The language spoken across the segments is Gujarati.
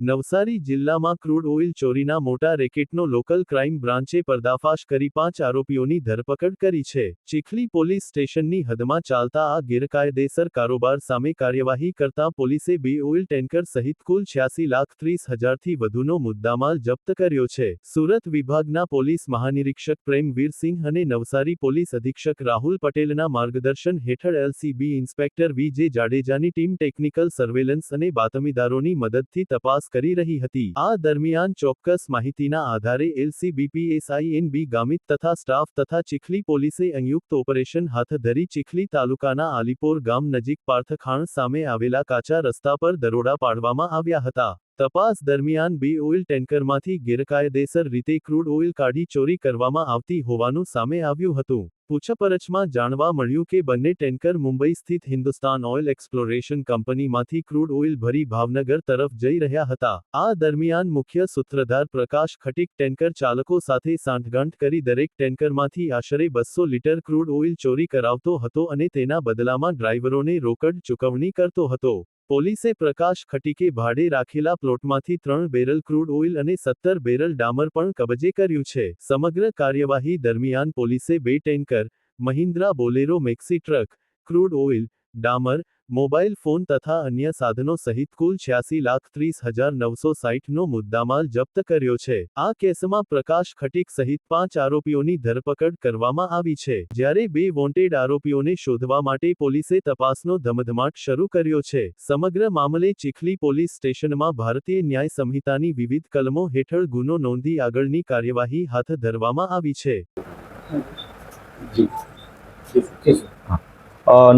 નવસારી જિલ્લામાં ક્રૂડ ઓઇલ ચોરીના મોટા રેકેટનો લોકલ ક્રાઇમ બ્રાન્ચે પર્દાફાશ કરી 5 આરોપીઓની ધરપકડ કરી છે। ચીખલી પોલીસ સ્ટેશનની હદમાં ચાલતા આ ગેરકાયદેસર કારોબાર સામે કાર્યવાહી કરતા પોલીસે 2 ઓઇલ ટેન્કર સહિત કુલ 86,30,000થી વધુનો મુદ્દામાલ જપ્ત કર્યો છે। સુરત વિભાગના પોલીસ મહાનિરીક્ષક પ્રેમવીર સિંહ અને નવસારી પોલીસ અધિક્ષક રાહુલ પટેલના માર્ગદર્શન હેઠળ એલસીબી ઇન્સ્પેક્ટર વી.જે. જાડેજાની ટીમ ટેકનિકલ સર્વેલન્સ અને બાતમીદારોની મદદથી તપાસ કરી રહી હતી। આ દરમિયાન ચોક્કસ માહિતીના આધારે એલસીબી પીએસઆઈ એન.બી. ગામિત તથા સ્ટાફ તથા ચીખલી પોલીસે સંયુક્ત ઓપરેશન હાથ ધરી ચીખલી તાલુકાના આલીપોર ગામ નજીક પાર્થખાણ સામે આવેલા કાચા રસ્તા પર દરોડા પાડવામાં આવ્યા હતા। તપાસ દરમિયાન 2 ઓઇલ ટેન્કરમાંથી ગેરકાયદેસર રીતે ક્રૂડ ઓઇલ કાઢી ચોરી કરવામાં આવતી હોવાનું સામે આવ્યું હતું। પૂછપરછમાં જાણવા મળ્યું કે બંને ટેન્કર મુંબઈ સ્થિત હિન્દુસ્તાન ઓઇલ એક્સપ્લોરેશન કંપનીમાંથી ક્રૂડ ઓઇલ ભરી ભાવનગર તરફ જઈ રહ્યા હતા। આ દરમિયાન મુખ્ય સૂત્રધાર પ્રકાશ ખટીક ટેન્કર ચાલકો સાથે સાંઠગાંઠ કરી દરેક ટેન્કરમાંથી આશરે 200 લીટર ક્રૂડ ઓઇલ ચોરી કરાવતો હતો અને તેના બદલામાં ડ્રાઈવરોને રોકડ ચૂકવણી કરતો હતો। પોલીસે પ્રકાશ ખટીકે ભાડે રાખેલા પ્લોટમાંથી 3 બેરલ ક્રૂડ ઓઇલ અને 17 બેરલ ડામર પણ કબજે કર્યું છે। સમગ્ર કાર્યવાહી દરમિયાન પોલીસે 2 tanker, Mahindra Bolero maxi truck, crude oil, ડામર, મોબાઈલ ફોન તથા અન્ય સાધનો સહિત કુલ 86,30,960નો મુદ્દામાલ જપ્ત કર્યો છે। આ કેસમાં પ્રકાશ ખટીક સહિત 5 આરોપીઓની ધરપકડ કરવામાં આવી છે, જ્યારે 2 વોન્ટેડ આરોપીઓને શોધવા માટે પોલીસે તપાસનો ધમધમાટ શરૂ કર્યો છે। સમગ્ર મામલે ચીખલી પોલીસ સ્ટેશનમાં ભારતીય ન્યાય સંહિતાની વિવિધ કલમો હેઠળ ગુનો નોંધી આગળની કાર્યવાહી હાથ ધરવામાં આવી છે।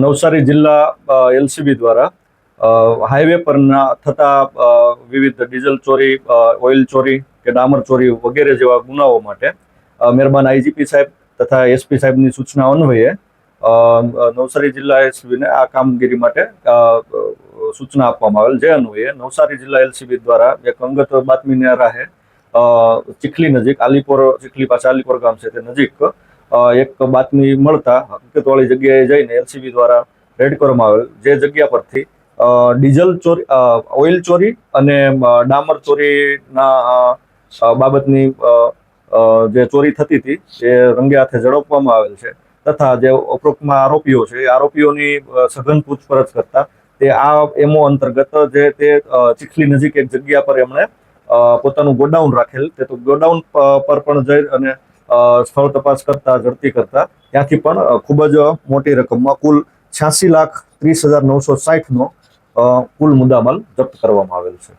નવસારી જિલ્લા એલસીબી દ્વારા હાઈવે પરના થતા વિવિધ ડીઝલ ચોરી, ઓઇલ ચોરી કે ડામર ચોરી વગેરે જેવા ગુનાઓ માટે મહેરબાન આઈજીપી સાહેબ તથા એસપી સાહેબની સૂચના અન્વયે નવસારી જિલ્લા એલસીબીને આ કામગીરી માટે સૂચના આપવામાં આવેલ, જે અન્વયે નવસારી જિલ્લા એલસીબી દ્વારા એક અંગત બાતમીના રાહે ચીખલી નજીક ચીખલી પાસે આલીપોર ગામ છે તે નજીક એક બાતમી મળતા હકીકતવાળી જગ્યાએ જઈને એલસીબી દ્વારા રેડ કરવામાં આવેલ, જે જગ્યા પરથી ડીઝલ ચોરી, ઓઇલ ચોરી અને ડામર ચોરીના બાબતની જે ચોરી થતી હતી તે રંગે હાથે ઝડપવામાં આવેલ છે તથા જે ઉપરોક્તમાં આરોપીઓ છે એ આરોપીઓની સઘન પૂછપરછ કરતા તે આ એમઓ અંતર્ગત જે તે ચીખલી નજીક એક જગ્યા પર એમણે પોતાનું ગોડાઉન રાખેલ, તે તો ગોડાઉન પર પણ જઈ અને સ્થળ તપાસ કરતા, ઝડપી કરતા ત્યાંથી પણ ખૂબ જ મોટી રકમમાં કુલ 86,30,960નો કુલ મુદ્દામાલ જપ્ત કરવામાં આવેલ છે।